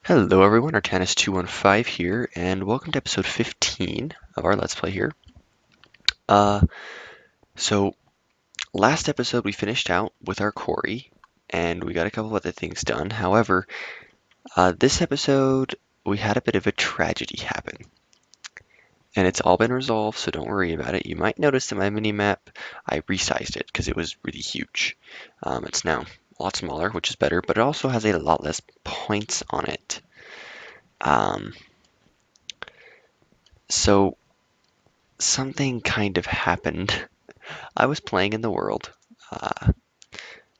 Hello everyone, Artanis215 here, and welcome to episode 15 of our Let's Play here. Uh, so last episode we finished out with our quarry, and we got a couple of other things done. However, this episode we had a bit of a tragedy happen, and it's all been resolved, so don't worry about it. You might notice in my mini-map, I resized it because it was really huge. It's now a lot smaller, which is better, but it also has a lot less points on it. So something kind of happened. I was playing in the world,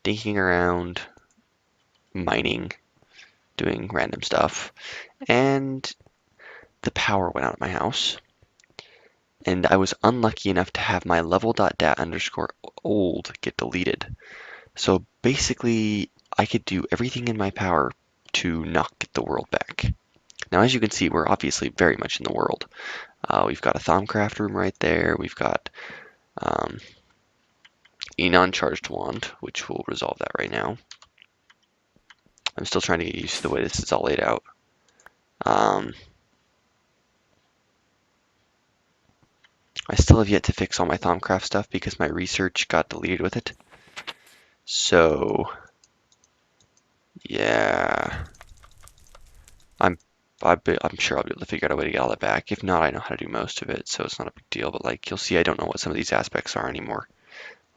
dinking around, mining, doing random stuff, and the power went out at my house. And I was unlucky enough to have my level.dat_old get deleted. So basically, I could do everything in my power to not get the world back. Now, as you can see, we're obviously very much in the world. We've got a Thaumcraft room right there. We've got a non-charged wand, which will resolve that right now. I'm still trying to get used to the way this is all laid out. I still have yet to fix all my Thaumcraft stuff because my research got deleted with it. So, yeah, I'm sure I'll be able to figure out a way to get all that back. If not, I know how to do most of it, so it's not a big deal. But like you'll see, I don't know what some of these aspects are anymore.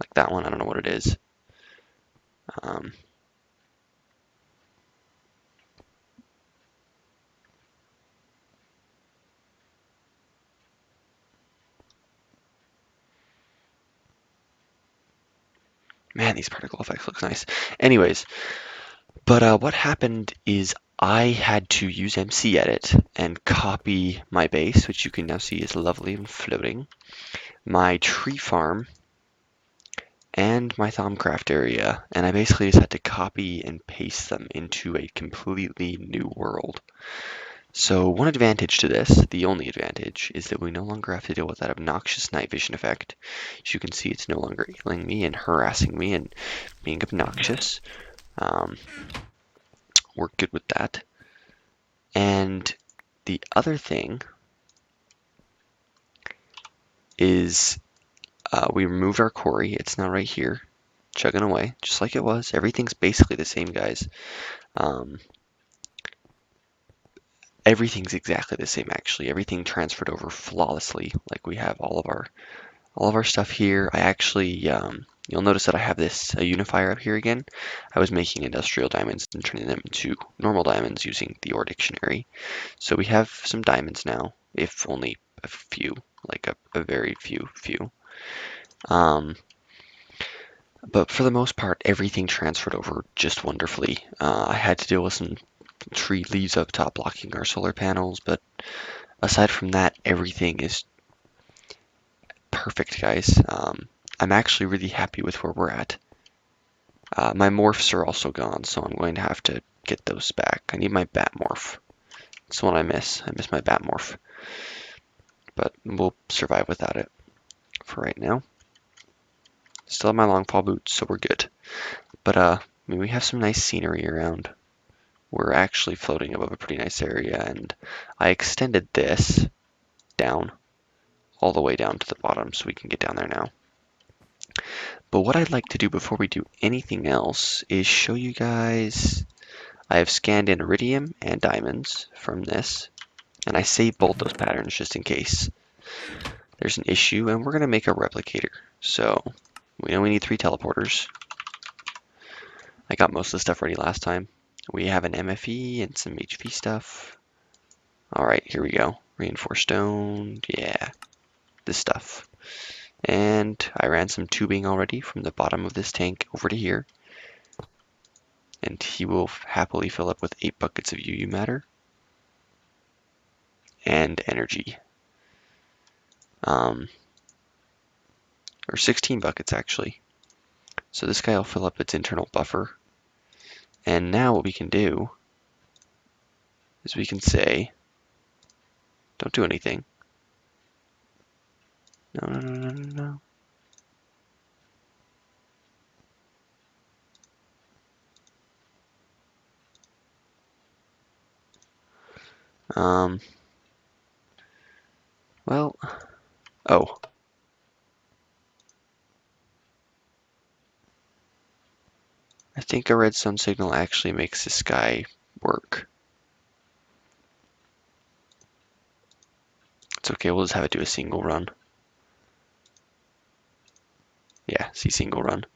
Like that one, I don't know what it is. Man, these particle effects look nice. Anyways, but what happened is I had to use MC Edit and copy my base, which you can now see is lovely and floating, my tree farm, and my Thaumcraft area, and I basically just had to copy and paste them into a completely new world. So one advantage to this, the only advantage, is that we no longer have to deal with that obnoxious night vision effect. As you can see, it's no longer ailing me and harassing me and being obnoxious. We're good with that. And the other thing is we removed our quarry. It's now right here, chugging away, just like it was. Everything's basically the same, guys. Everything's exactly the same, actually. Everything transferred over flawlessly. Like we have all of our stuff here. I actually, you'll notice that I have a unifier up here again. I was making industrial diamonds and turning them into normal diamonds using the ore dictionary. So we have some diamonds now, if only a few, like a very few. But for the most part, everything transferred over just wonderfully. I had to deal with some tree leaves up top blocking our solar panels, but aside from that, everything is perfect, guys. I'm actually really happy with where we're at. My morphs are also gone, so I'm going to have to get those back. I need my bat morph. That's the one I miss. I miss my bat morph. But we'll survive without it for right now. Still have my long paw boots, so we're good. But I mean, we have some nice scenery around. We're actually floating above a pretty nice area, and I extended this down, all the way down to the bottom, so we can get down there now. But what I'd like to do before we do anything else is show you guys. I have scanned in iridium and diamonds from this, and I saved both those patterns just in case there's an issue, and we're going to make a replicator. So we know we need 3 teleporters. I got most of the stuff ready last time. We have an MFE and some HV stuff. All right, here we go. Reinforced stone, yeah, this stuff. And I ran some tubing already from the bottom of this tank over to here. And he will happily fill up with 8 buckets of UU matter and energy. Or 16 buckets actually. So this guy will fill up its internal buffer. And now what we can do is we can say, don't do anything. No. Well, oh. I think a redstone signal actually makes this guy work. It's okay, we'll just have it do a single run. Yeah, see, single run.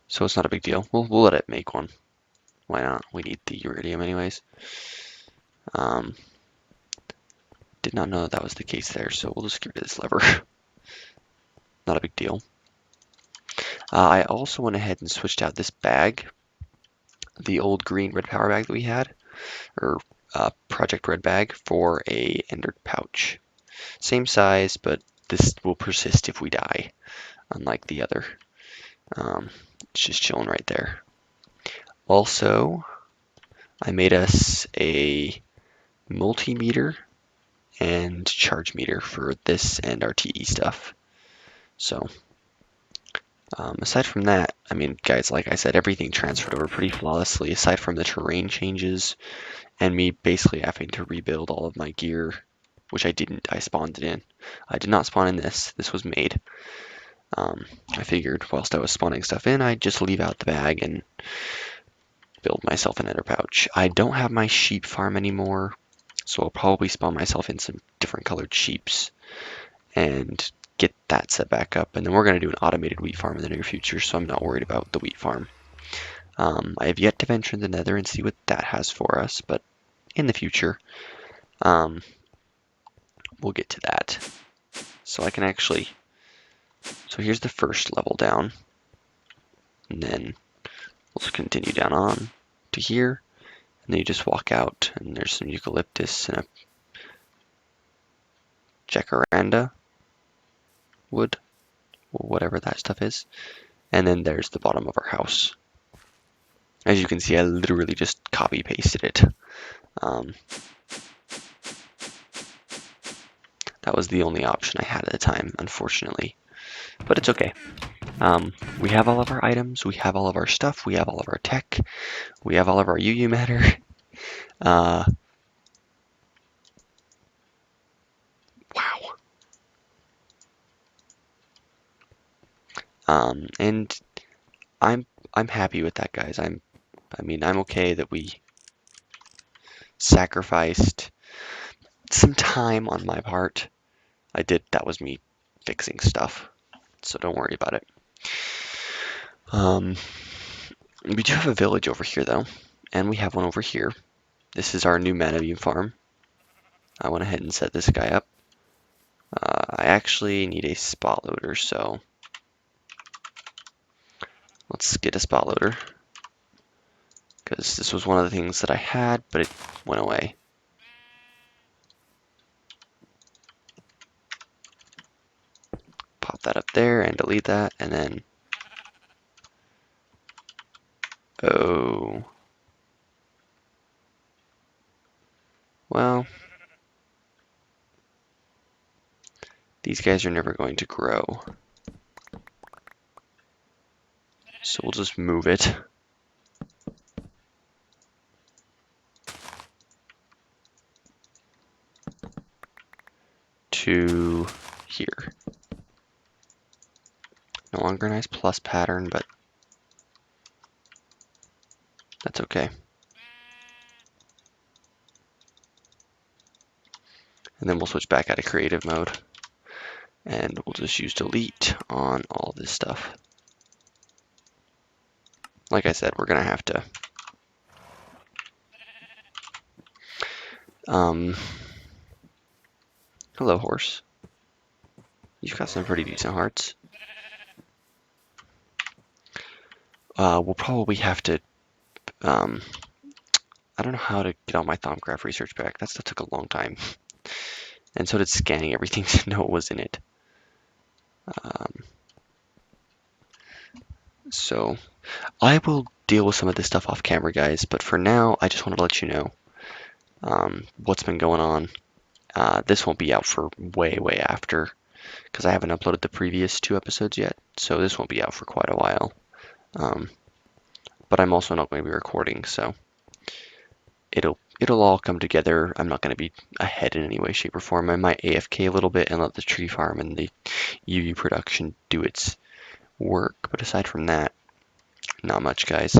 So it's not a big deal. We'll let it make one. Why not? We need the iridium anyways. Did not know that was the case there, so we'll just get rid of this lever. Not a big deal. I also went ahead and switched out this bag, the old green red power bag that we had, or Project Red bag, for a endered pouch. Same size, but this will persist if we die, unlike the other. It's just chilling right there. Also, I made us a multimeter and charge meter for this and our TE stuff. So, aside from that, I mean, guys, like I said, everything transferred over pretty flawlessly, aside from the terrain changes and me basically having to rebuild all of my gear, which I didn't. I spawned it in. I did not spawn in this. This was made. I figured whilst I was spawning stuff in, I'd just leave out the bag and build myself an ender pouch. I don't have my sheep farm anymore, so I'll probably spawn myself in some different colored sheeps and get that set back up. And then we're going to do an automated wheat farm in the near future, so I'm not worried about the wheat farm. I have yet to venture in the nether and see what that has for us, but in the future, we'll get to that. So I can actually, so here's the first level down, and then we'll just continue down on to here, and then you just walk out, and there's some eucalyptus and a jacaranda wood, or whatever that stuff is, and then there's the bottom of our house. As you can see, I literally just copy pasted it. That was the only option I had at the time, unfortunately, but it's okay. We have all of our items, we have all of our stuff, we have all of our tech, we have all of our UU matter. Wow. And I'm happy with that, guys. I mean, I'm okay that we sacrificed some time on my part. That was me fixing stuff, so don't worry about it. We do have a village over here, though, and we have one over here. This is our new mana beam farm. I went ahead and set this guy up. I actually need a spot loader, so let's get a spot loader, because this was one of the things that I had, but it went away. Pop that up there and delete that, and then, oh, well, these guys are never going to grow. So we'll just move it to here. No longer a nice plus pattern, but that's okay. And then we'll switch back out of creative mode, and we'll just use delete on all this stuff. Like I said, we're gonna have to hello, horse. You've got some pretty decent hearts. We'll probably have to I don't know how to get all my Thaumcraft research back. That stuff took a long time. And so did scanning everything to know what was in it. So I will deal with some of this stuff off camera, guys, but for now, I just want to let you know what's been going on. This won't be out for way after, because I haven't uploaded the previous 2 episodes yet, so this won't be out for quite a while. But I'm also not going to be recording, so it'll all come together. I'm not going to be ahead in any way, shape, or form. I might AFK a little bit and let the tree farm and the UV production do its work. But aside from that, not much, guys.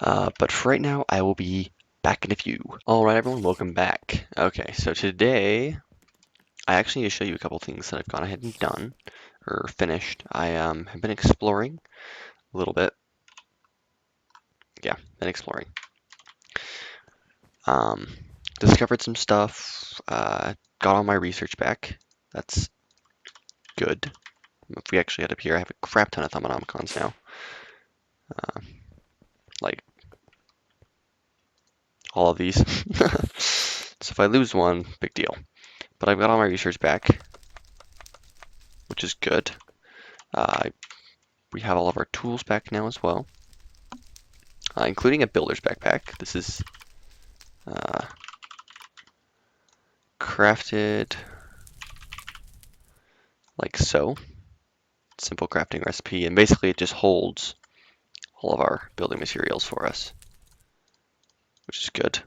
But for right now, I will be back in a few. All right, everyone, welcome back. Okay, so today, I actually need to show you a couple things that I've gone ahead and done, or finished. I have been exploring a little bit. Yeah, been exploring. Discovered some stuff, got all my research back. That's good. If we actually head up here, I have a crap ton of Thaumonomicons now. Like, all of these. So if I lose one, big deal. But I've got all my research back, which is good. We have all of our tools back now as well, including a builder's backpack. This is crafted like so. Simple crafting recipe, and basically it just holds all of our building materials for us, which is good.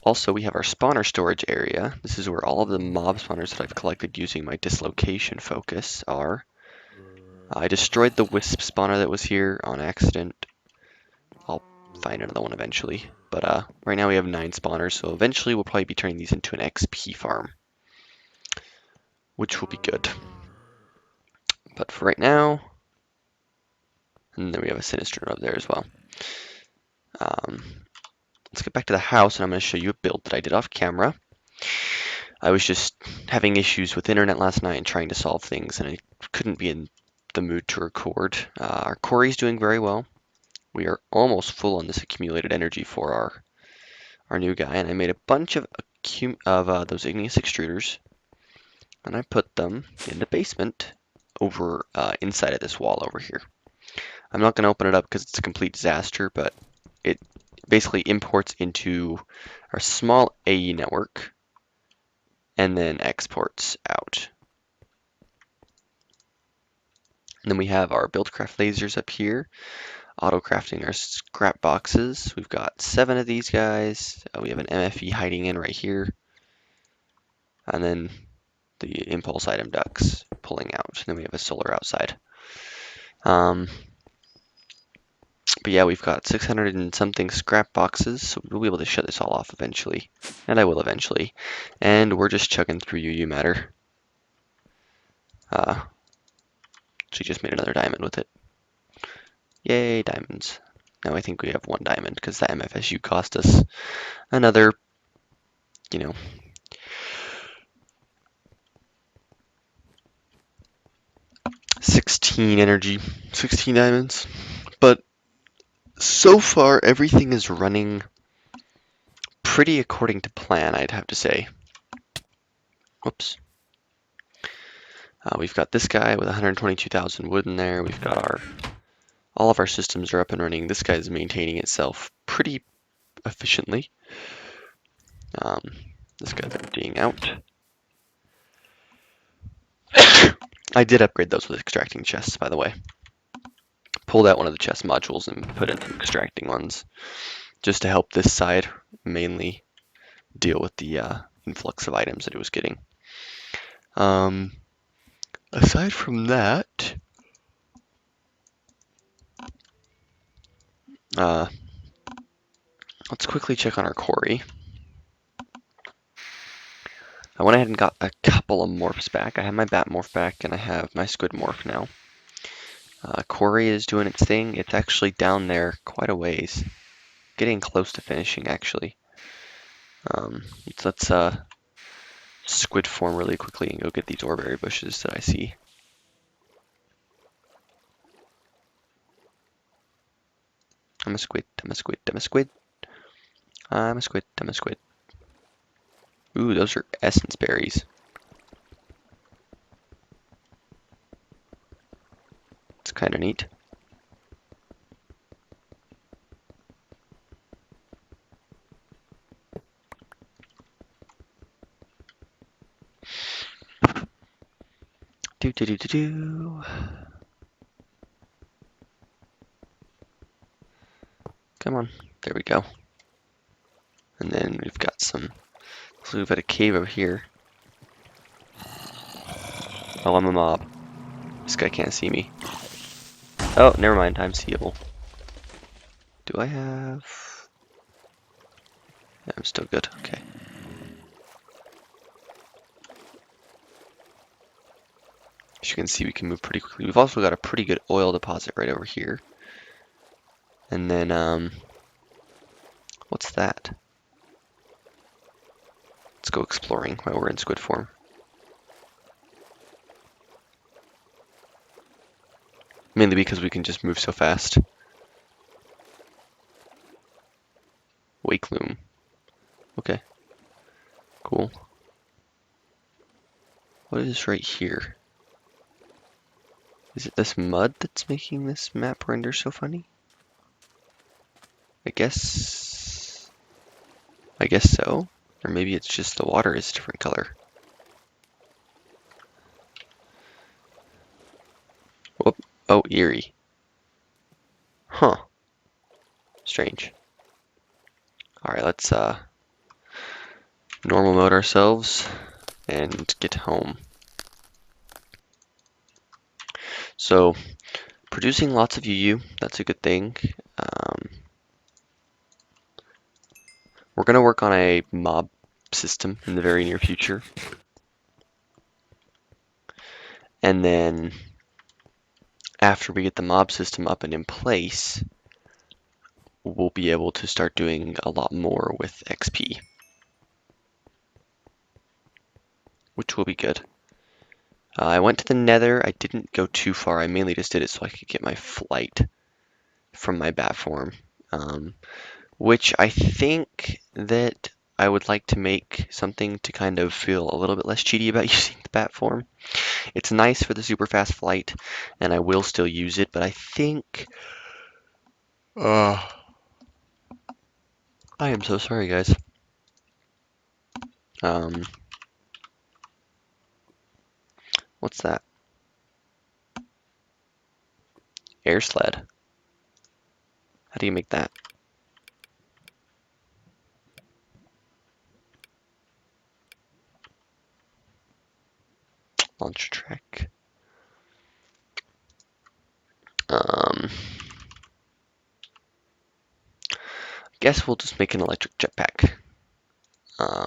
Also, we have our spawner storage area. This is where all of the mob spawners that I've collected using my dislocation focus are. I destroyed the wisp spawner that was here on accident. I'll find another one eventually. But right now we have 9 spawners, so eventually we'll probably be turning these into an XP farm, which will be good. But for right now, and then we have a sinister node there as well. Let's get back to the house, and I'm going to show you a build that I did off camera. I was just having issues with internet last night and trying to solve things, and I couldn't be in the mood to record. Our quarry's doing very well. We are almost full on this accumulated energy for our new guy, and I made a bunch of those igneous extruders, and I put them in the basement over inside of this wall over here. I'm not going to open it up because it's a complete disaster, but it basically imports into our small AE network and then exports out. And then we have our buildcraft lasers up here, auto crafting our scrap boxes. We've got 7 of these guys. We have an MFE hiding in right here, and then the impulse item ducts pulling out. And then we have a solar outside. But yeah, we've got 600 and something scrap boxes, so we'll be able to shut this all off eventually. And I will eventually. And we're just chugging through UU matter. She just made another diamond with it. Yay, diamonds. Now I think we have 1 diamond, because that MFSU cost us another, 16 energy, 16 diamonds. But so far, everything is running pretty according to plan, I'd have to say. Whoops. We've got this guy with 122,000 wood in there. We've got all of our systems are up and running. This guy's maintaining itself pretty efficiently. This guy's emptying out. I did upgrade those with extracting chests, by the way. Pulled out one of the chest modules and put in some extracting ones, just to help this side mainly deal with the influx of items that it was getting. Aside from that, let's quickly check on our quarry. I went ahead and got a couple of morphs back. I have my bat morph back, and I have my squid morph now. Quarry is doing its thing. It's actually down there quite a ways. Getting close to finishing, actually. Let's squid form really quickly and go get these oreberry bushes that I see. I'm a squid, I'm a squid, I'm a squid. I'm a squid, I'm a squid. Ooh, those are essence berries. It's kind of neat. Do do do do do. Come on. There we go. And then we've got some, so we've got a cave over here. Oh, I'm a mob. This guy can't see me. Oh, never mind, I'm seeable. Do I have... Yeah, I'm still good, okay. As you can see, we can move pretty quickly. We've also got a pretty good oil deposit right over here. And then, what's that? Let's go exploring while we're in squid form. Mainly because we can just move so fast. Wake loom. Okay. Cool. What is right here? Is it this mud that's making this map render so funny? I guess so. Or maybe it's just the water is a different color. Whoop. Oh, eerie. Huh. Strange. Alright, let's normal mode ourselves and get home. So, producing lots of UU, that's a good thing. We're going to work on a mob system in the very near future. And then after we get the mob system up and in place, we'll be able to start doing a lot more with XP, which will be good. I went to the Nether. I didn't go too far. I mainly just did it so I could get my flight from my bat form, which I think that I would like to make something to kind of feel a little bit less cheaty about using the bat form. It's nice for the super fast flight, and I will still use it, but I think... I am so sorry, guys. What's that? Air sled. How do you make that? Launch track. Guess we'll just make an electric jetpack. Do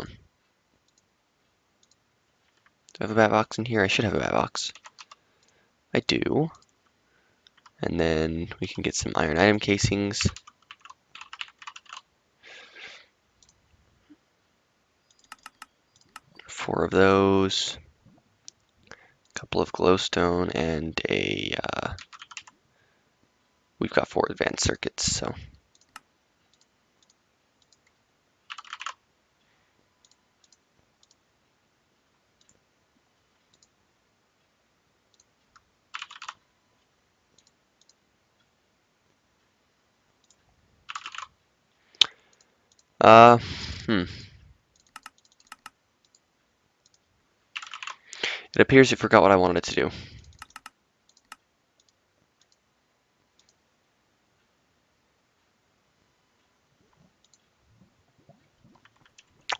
I have a bat box in here? I should have a bat box. I do. And then we can get some iron item casings. Four of those. A couple of glowstone and a... we've got 4 advanced circuits, so... It appears it forgot what I wanted it to do.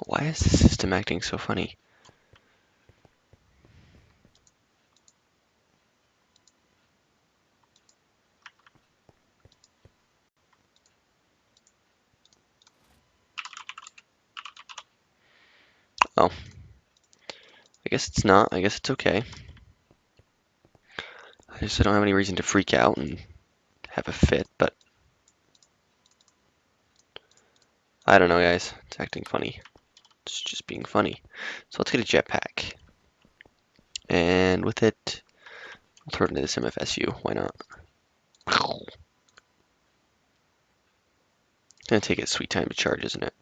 Why is the system acting so funny? Oh. I guess it's not. I guess it's okay. I don't have any reason to freak out and have a fit, but... I don't know, guys. It's acting funny. It's just being funny. So let's get a jetpack. And with it, I'll throw it into this MFSU. Why not? It's gonna take its sweet time to charge, isn't it?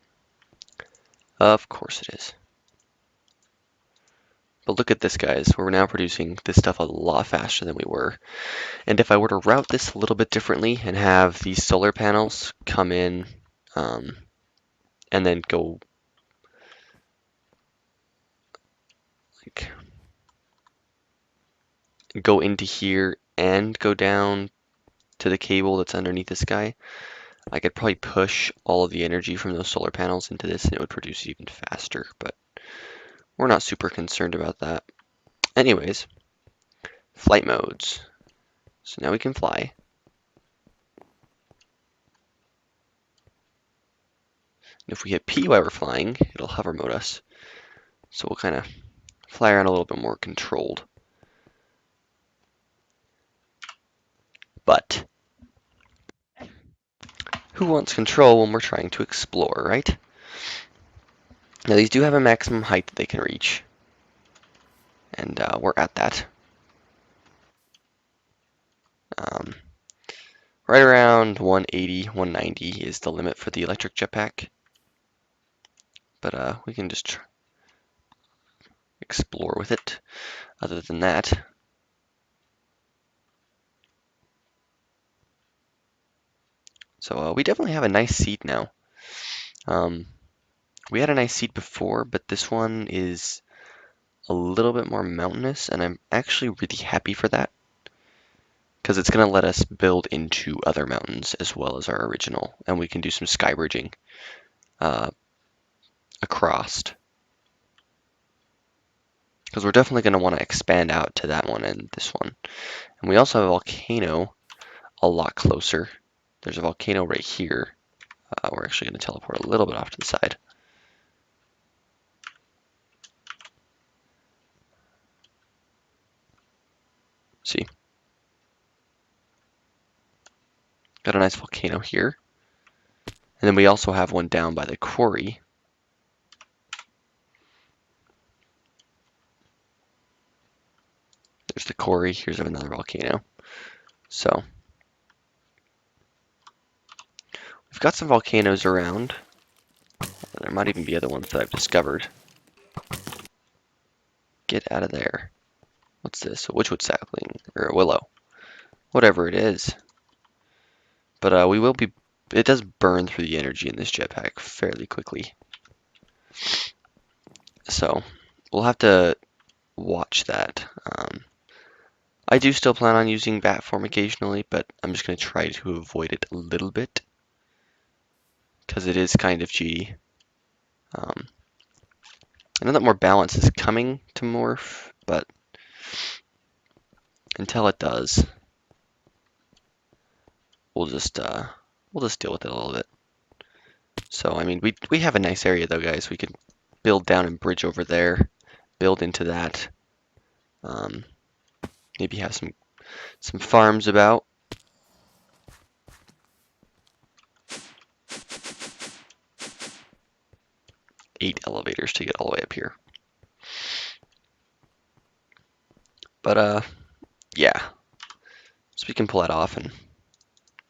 Of course it is. But look at this, guys. We're now producing this stuff a lot faster than we were. And if I were to route this a little bit differently and have these solar panels come in and then go like go into here and go down to the cable that's underneath this guy, I could probably push all of the energy from those solar panels into this and it would produce even faster, but we're not super concerned about that. Anyways, flight modes. So now we can fly. And if we hit P while we're flying, it'll hover mode us. So we'll kind of fly around a little bit more controlled. But who wants control when we're trying to explore, right? Now these do have a maximum height that they can reach. And we're at that. Um, right around 180, 190 is the limit for the electric jetpack. But we can just explore with it. Other than that, so we definitely have a nice seat now. We had a nice seat before, but this one is a little bit more mountainous, and I'm actually really happy for that because it's going to let us build into other mountains as well as our original, and we can do some sky bridging across. Because we're definitely going to want to expand out to that one and this one. And we also have a volcano a lot closer. There's a volcano right here. We're actually going to teleport a little bit off to the side. See? Got a nice volcano here. And then we also have one down by the quarry. There's the quarry. Here's another volcano. So we've got some volcanoes around. There might even be other ones that I've discovered. Get out of there. What's this? A witchwood sapling or a willow. Whatever it is. But we will be... It does burn through the energy in this jetpack fairly quickly. So we'll have to watch that. I do still plan on using bat form occasionally, but I'm just going to try to avoid it a little bit because it is kind of cheaty. I know that more balance is coming to morph, but until it does, we'll just deal with it a little bit. So I mean, we have a nice area though, guys. We could build down and bridge over there, build into that. Maybe have some farms about. Eight elevators to get all the way up here. But yeah. So we can pull that off and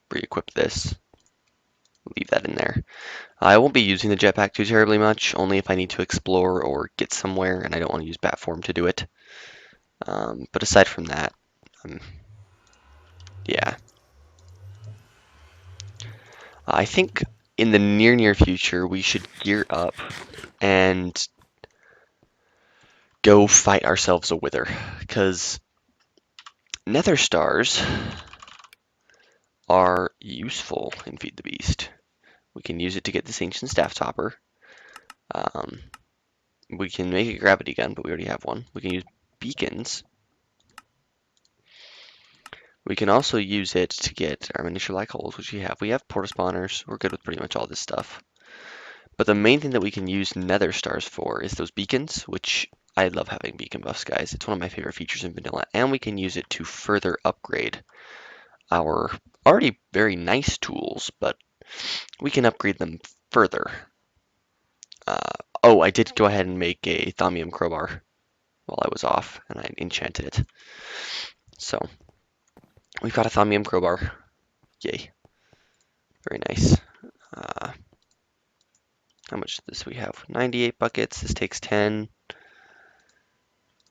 re-equip this. Leave that in there. I won't be using the jetpack too terribly much, only if I need to explore or get somewhere and I don't want to use bat form to do it. But aside from that, yeah. I think in the near future we should gear up and go fight ourselves a wither, because nether stars are useful in Feed the Beast. We can use it to get this ancient staff topper. We can make a gravity gun, but we already have one. We can use beacons. We can also use it to get our miniature light holes, which we have. We have porta spawners. We're good with pretty much all this stuff. But the main thing that we can use nether stars for is those beacons, which I love having beacon buffs, guys. It's one of my favorite features in vanilla, and we can use it to further upgrade our already very nice tools, but we can upgrade them further. Oh, I did go ahead and make a thaumium crowbar while I was off, and I enchanted it. So we've got a thaumium crowbar. Yay. Very nice. How much does this we have? 98 buckets. This takes 10.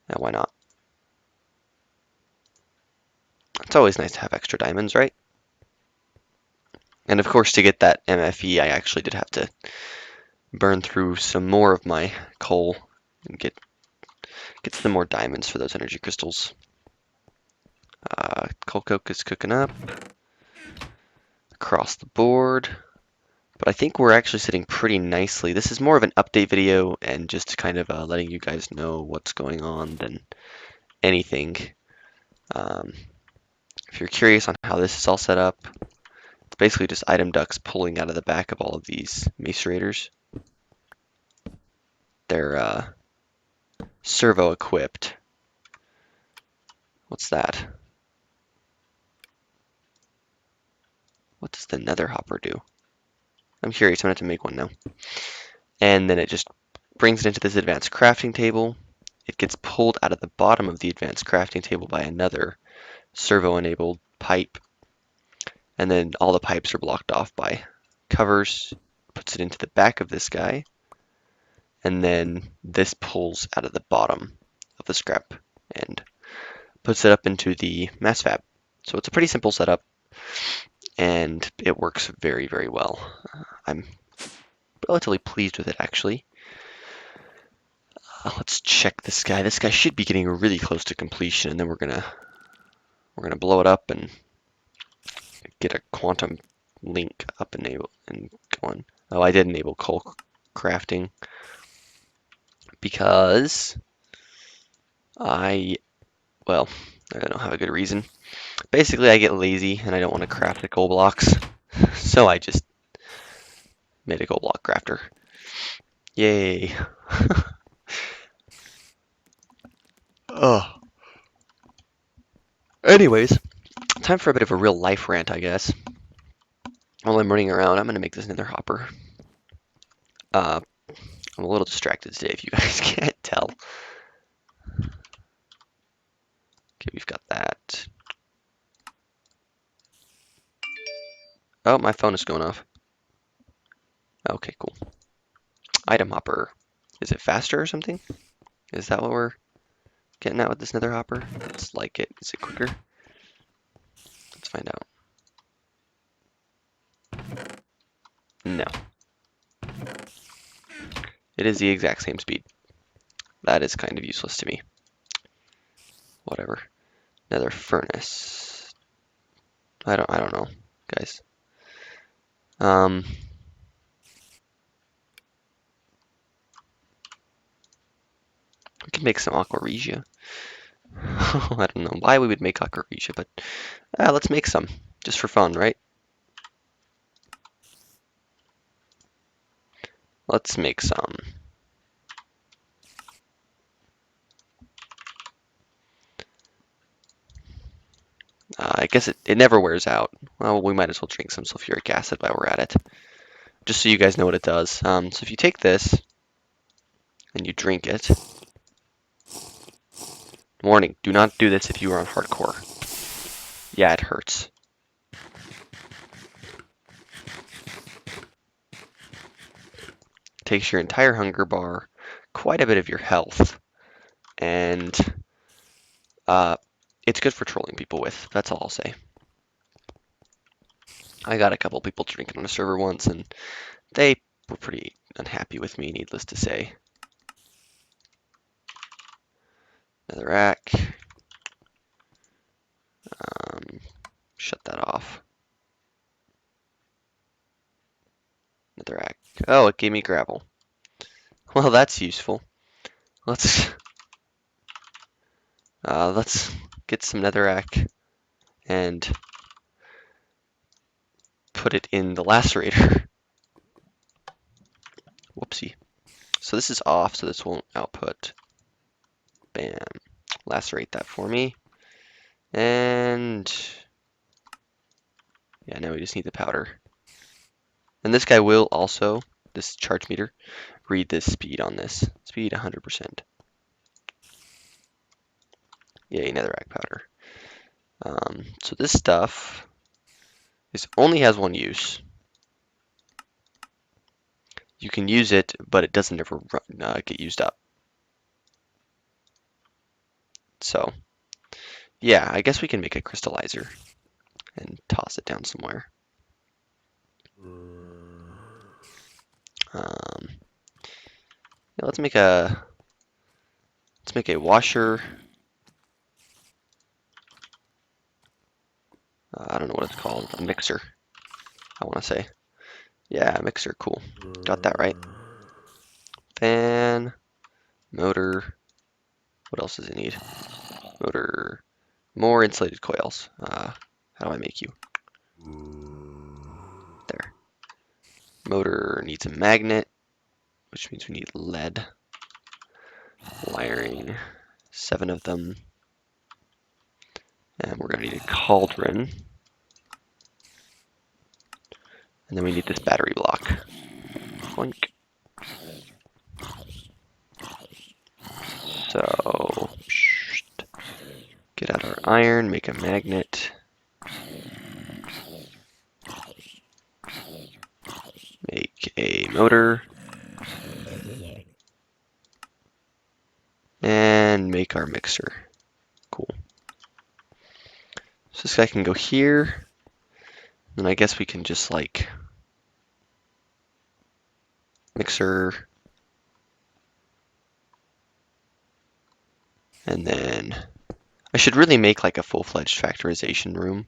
Now, why not? It's always nice to have extra diamonds, right? And of course, to get that MFE, I actually did have to burn through some more of my coal and get some more diamonds for those energy crystals. Coal coke is cooking up. across the board. But I think we're actually sitting pretty nicely. This is more of an update video and just kind of letting you guys know what's going on than anything. If you're curious on how this is all set up, it's basically just item ducts pulling out of the back of all of these macerators. They're servo equipped. What's that? What does the nether hopper do? I'm curious. I'm going to have to make one now. And then it just brings it into this advanced crafting table. It gets pulled out of the bottom of the advanced crafting table by another servo-enabled pipe. And then all the pipes are blocked off by covers. Puts it into the back of this guy. And then this pulls out of the bottom of the scrap and puts it up into the mass fab. So it's a pretty simple setup, and it works very, very well. I'm relatively pleased with it, actually. Let's check this guy. This guy should be getting really close to completion, and then we're gonna blow it up and get a quantum link up and going. Oh, I did enable coal crafting because I don't have a good reason. Basically, I get lazy and I don't want to craft the coal blocks, so I just made a coal block crafter. Yay! Oh. Anyways, time for a bit of a real life rant, I guess. While I'm running around, I'm gonna make this nether hopper. I'm a little distracted today, if you guys can't tell. Okay, we've got that. Oh, my phone is going off. Okay, cool. Item hopper. Is it faster or something? Is that what we're getting at with this nether hopper? It's like it. Is it quicker? Let's find out. No. It is the exact same speed. That is kind of useless to me. Whatever. Nether furnace. I don't know, guys. We can make some aqua regia. I don't know why we would make aqua regia, but let's make some just for fun, right? Let's make some. I guess it never wears out. Well, we might as well drink some sulfuric acid while we're at it, just so you guys know what it does. So if you take this and you drink it, warning, do not do this if you are on hardcore. Yeah, it hurts. Takes your entire hunger bar, quite a bit of your health, and it's good for trolling people with. That's all I'll say. I got a couple people drinking on a server once, and they were pretty unhappy with me, needless to say. Another rack. Shut that off. Another rack. Oh, it gave me gravel. Well, that's useful. Let's get some netherrack and put it in the lacerator. Whoopsie. So this is off, so this won't output. Bam. Lacerate that for me. And yeah, now we just need the powder. And this guy will also, this charge meter, read the speed on this. Speed 100%. Yay, netherrack powder. So this stuff only has one use. You can use it, but it doesn't ever get used up. So, yeah, I guess we can make a crystallizer and toss it down somewhere. Yeah, let's make a washer. I don't know what it's called, a mixer. I want to say. Yeah, mixer, cool. Got that right. Fan, motor. What else does it need? Motor, more insulated coils. How do I make you? There. Motor needs a magnet, which means we need lead. Wiring, 7 of them. And we're going to need a cauldron. And then we need this battery block. Boink. So, get out our iron, make a magnet. Make a motor. And make our mixer. Cool. So this guy can go here. And I guess we can just like mixer. And then I should really make like a full-fledged factorization room,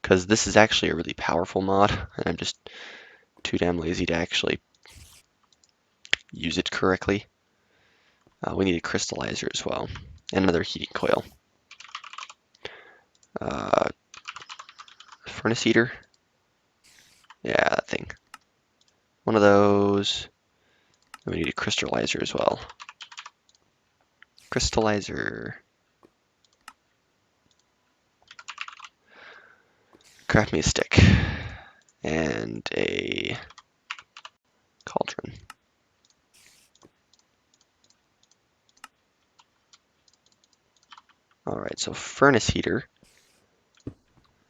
because this is actually a really powerful mod, and I'm just too damn lazy to actually use it correctly. We need a crystallizer as well, and another heating coil. Furnace heater. Yeah, that thing. One of those. And we need a crystallizer as well. Crystallizer. Craft me a stick. And a cauldron. Alright, so furnace heater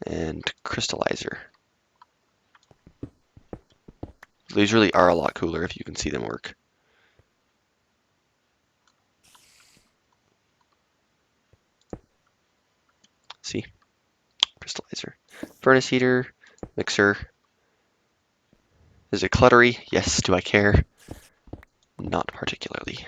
and crystallizer. These really are a lot cooler if you can see them work. See? Crystallizer. Furnace heater, mixer. Is it cluttery? Yes. Do I care? Not particularly.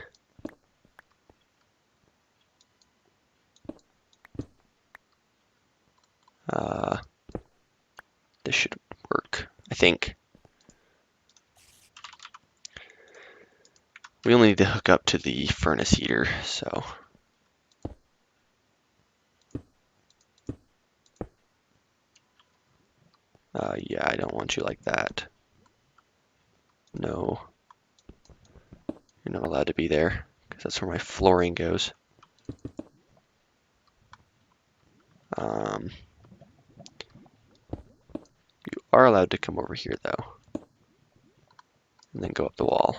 This should work, I think. We only need to hook up to the furnace heater, so. Yeah, I don't want you like that. No. You're not allowed to be there, because that's where my flooring goes. You are allowed to come over here, though. And then go up the wall.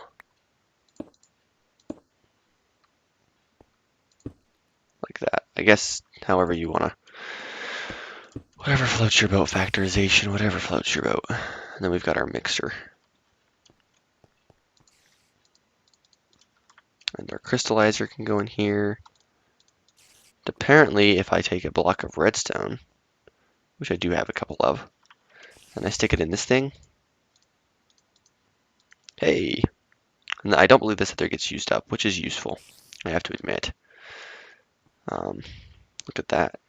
Like that. I guess however you want to. Whatever floats your boat, factorization, whatever floats your boat. And then we've got our mixer. And our crystallizer can go in here. Apparently, if I take a block of redstone, which I do have a couple of, and I stick it in this thing, hey! And I don't believe this either gets used up, which is useful, I have to admit. Look at that.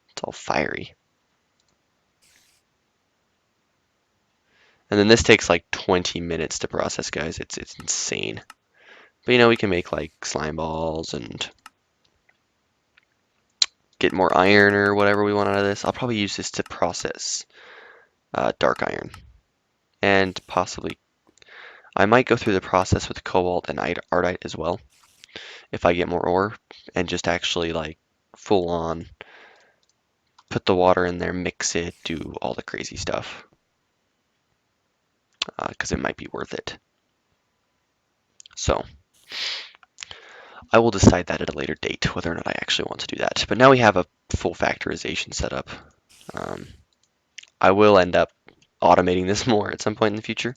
It's all fiery. And then this takes like 20 minutes to process, guys. It's insane. But you know, we can make like slime balls and get more iron or whatever we want out of this. I'll probably use this to process dark iron. And possibly, I might go through the process with cobalt and Artite as well, if I get more ore, and just actually like full on put the water in there, mix it, do all the crazy stuff. Because it might be worth it. So, I will decide that at a later date, whether or not I actually want to do that. But now we have a full factorization set up. I will end up automating this more at some point in the future.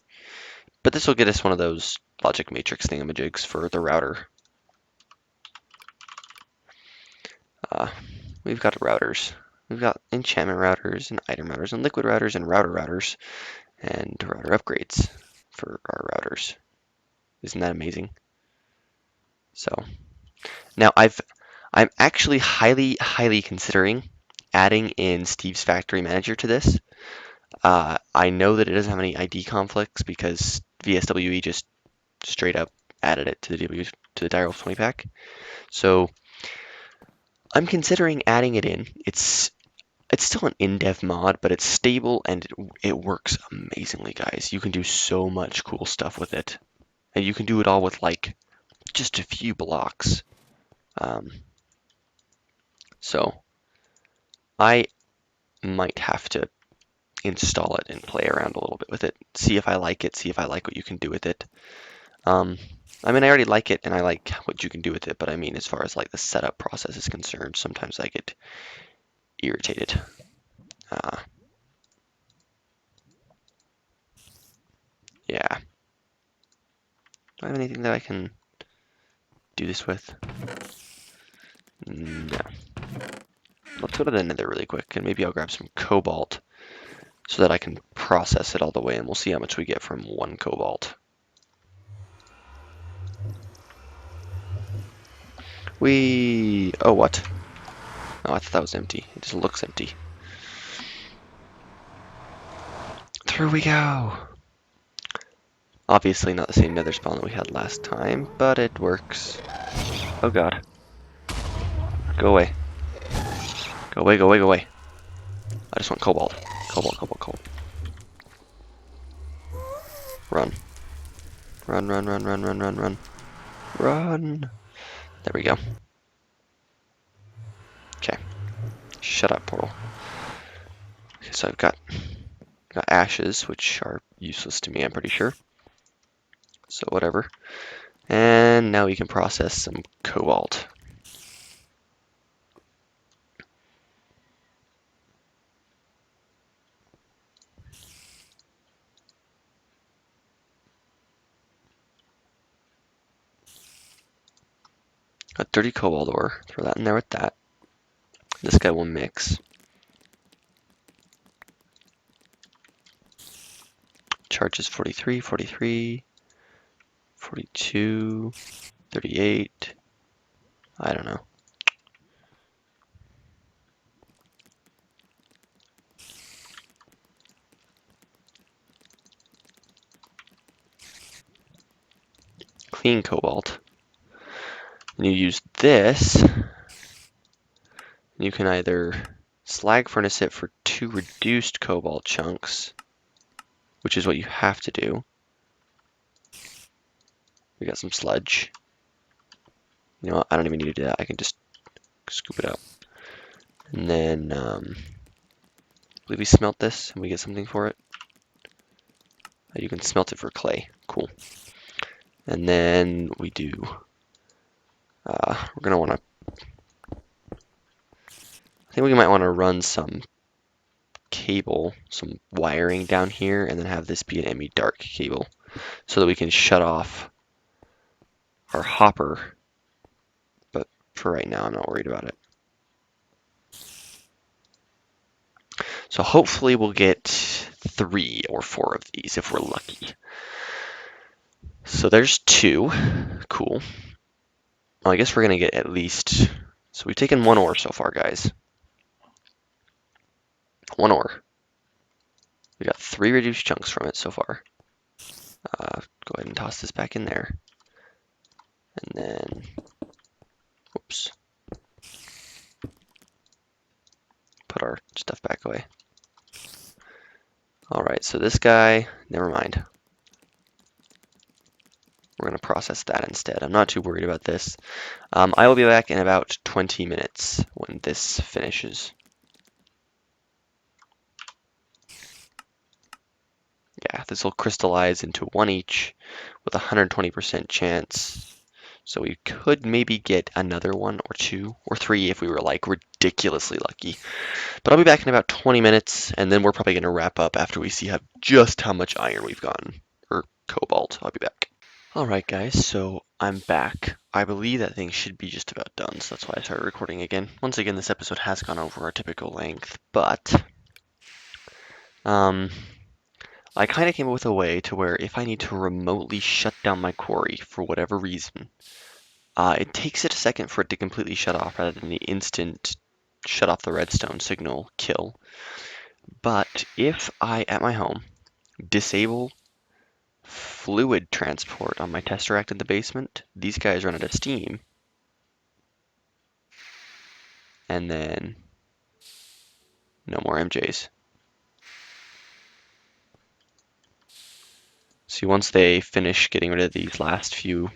But this will get us one of those logic matrix thingamajigs for the router. We've got routers. We've got enchantment routers and item routers and liquid routers and router routers and router upgrades for our routers. Isn't that amazing? So now I'm actually highly considering adding in Steve's Factory Manager to this. I know that it doesn't have any ID conflicts because VSWE just straight up added it to the Direwolf 20 pack. So I'm considering adding it in. It's still an in-dev mod, but it's stable and it works amazingly, guys. You can do so much cool stuff with it, and you can do it all with like just a few blocks. So I might have to install it and play around a little bit with it, see if I like it, see if I like what you can do with it. I mean, I already like it and I like what you can do with it, but I mean, as far as like the setup process is concerned, sometimes I get irritated. Yeah. Do I have anything that I can do this with? No. Let's go to the nether really quick, and maybe I'll grab some cobalt so that I can process it all the way, and we'll see how much we get from 1 cobalt. Oh, what? Oh, I thought that was empty. It just looks empty. Through we go! Obviously not the same nether spawn that we had last time, but it works. Oh god. Go away. Go away, go away, go away. I just want cobalt. Cobalt, cobalt, cobalt. Run. Run, run, run, run, run, run, run. Run! There we go. Okay. Shut up, portal. Okay, so I've got ashes, which are useless to me, I'm pretty sure. So whatever. And now we can process some cobalt. Got 30 cobalt ore. Throw that in there with that. This guy will mix. Charge is 43, 43, 42, 38. I don't know. Clean cobalt. And you use this. You can either slag furnace it for 2 reduced cobalt chunks, which is what you have to do. We got some sludge. You know what? I don't even need to do that. I can just scoop it up. And then, I believe we smelt this and we get something for it. You can smelt it for clay. Cool. And then we do, we're going to want to, I think we might want to run some cable, some wiring down here, and then have this be an ME dark cable so that we can shut off our hopper. But for right now, I'm not worried about it. So hopefully we'll get 3 or 4 of these if we're lucky. So there's 2. Cool. Well, I guess we're going to get at least... So we've taken 1 ore so far, guys. 1 ore. We got 3 reduced chunks from it so far. Go ahead and toss this back in there. And then... Whoops. Put our stuff back away. Alright, so this guy... Never mind. We're going to process that instead. I'm not too worried about this. I will be back in about 20 minutes when this finishes. Yeah, this will crystallize into 1 each with a 120% chance. So we could maybe get another 1 or 2 or 3 if we were like ridiculously lucky. But I'll be back in about 20 minutes, and then we're probably going to wrap up after we see just how much iron we've gotten, or cobalt. I'll be back. Alright guys, so I'm back. I believe that thing should be just about done, so that's why I started recording again. Once again, this episode has gone over our typical length, but I kind of came up with a way to where if I need to remotely shut down my quarry for whatever reason, it takes it a second for it to completely shut off rather than the instant shut off the redstone signal kill. But if I, at my home, disable fluid transport on my tesseract in the basement, these guys run out of steam, and then no more MJs. See, once they finish getting rid of these last few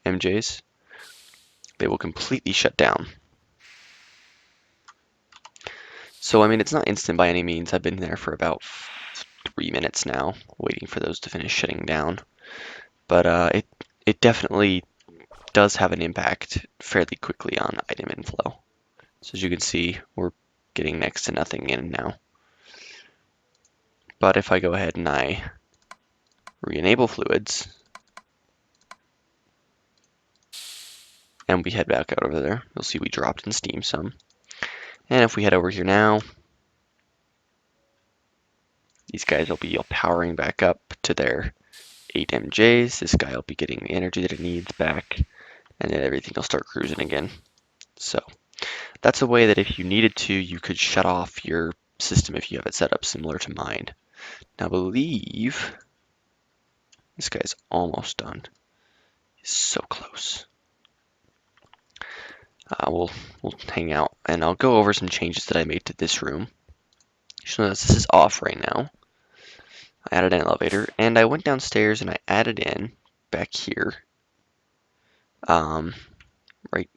MJs, they will completely shut down. So, I mean, it's not instant by any means. I've been there for about 3 minutes now, waiting for those to finish shutting down. But it definitely does have an impact fairly quickly on item inflow. So as you can see, we're getting next to nothing in now. But if I go ahead and I re-enable fluids, and we head back out over there, you'll see we dropped in steam some. And if we head over here now, these guys will be all powering back up to their 8 MJs. This guy will be getting the energy that it needs back, and then everything will start cruising again. So that's a way that if you needed to, you could shut off your system if you have it set up similar to mine. Now I believe this guy's almost done. He's so close. We'll hang out, and I'll go over some changes that I made to this room. Just notice this is off right now. I added an elevator, and I went downstairs and I added in back here, right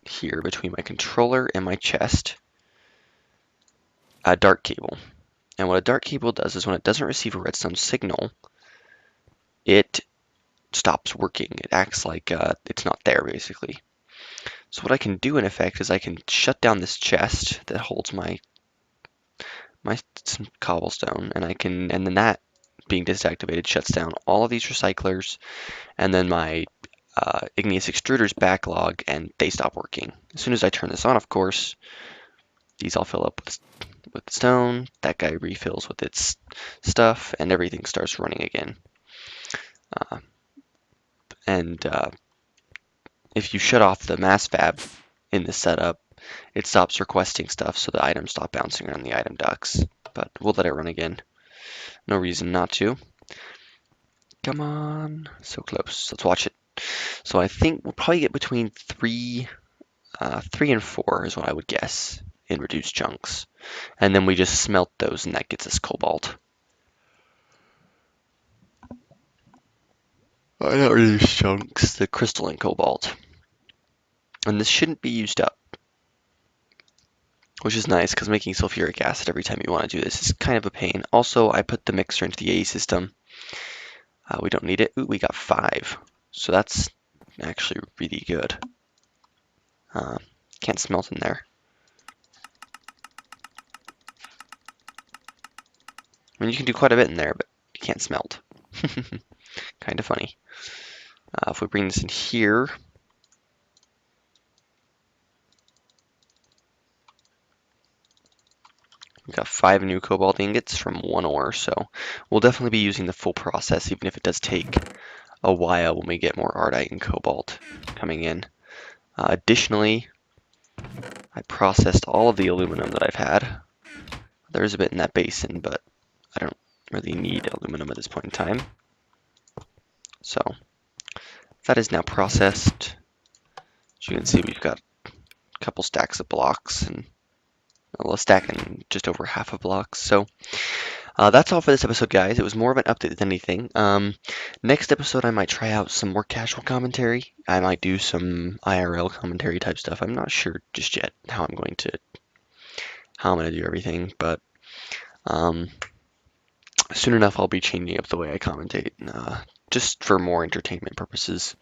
here between my controller and my chest, a dart cable. And what a dart cable does is when it doesn't receive a redstone signal, it stops working. It acts like it's not there, basically. So what I can do in effect is I can shut down this chest that holds my cobblestone, and then that being disactivated shuts down all of these recyclers, and then my igneous extruders backlog, and they stop working. As soon as I turn this on, of course, these all fill up with stone, that guy refills with its stuff, and everything starts running again. If you shut off the mass fab in the setup, it stops requesting stuff, so the items stop bouncing around the item ducts. But we'll let it run again. No reason not to. Come on, so close. Let's watch it. So I think we'll probably get between 3 and 4 is what I would guess in reduced chunks. And then we just smelt those, and that gets us cobalt. Not reduced chunks, the crystalline cobalt. And this shouldn't be used up, which is nice because making sulfuric acid every time you want to do this is kind of a pain. Also, I put the mixer into the A system. We don't need it. Ooh, we got 5. So that's actually really good. Can't smelt in there. I mean, you can do quite a bit in there, but you can't smelt. Kind of funny. If we bring this in here, we've got 5 new cobalt ingots from 1 ore, so we'll definitely be using the full process, even if it does take a while when we get more ardite and cobalt coming in. Additionally, I processed all of the aluminum that I've had. There is a bit in that basin, but I don't really need aluminum at this point in time. So that is now processed. As you can see, we've got a couple stacks of blocks and a stack and just over half of blocks. So that's all for this episode, guys. It was more of an update than anything. Next episode, I might try out some more casual commentary. I might do some IRL commentary type stuff. I'm not sure just yet how I'm going to do everything, but soon enough I'll be changing up the way I commentate, just for more entertainment purposes.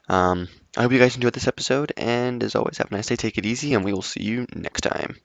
I hope you guys enjoyed this episode, and as always, have a nice day, take it easy, and we will see you next time.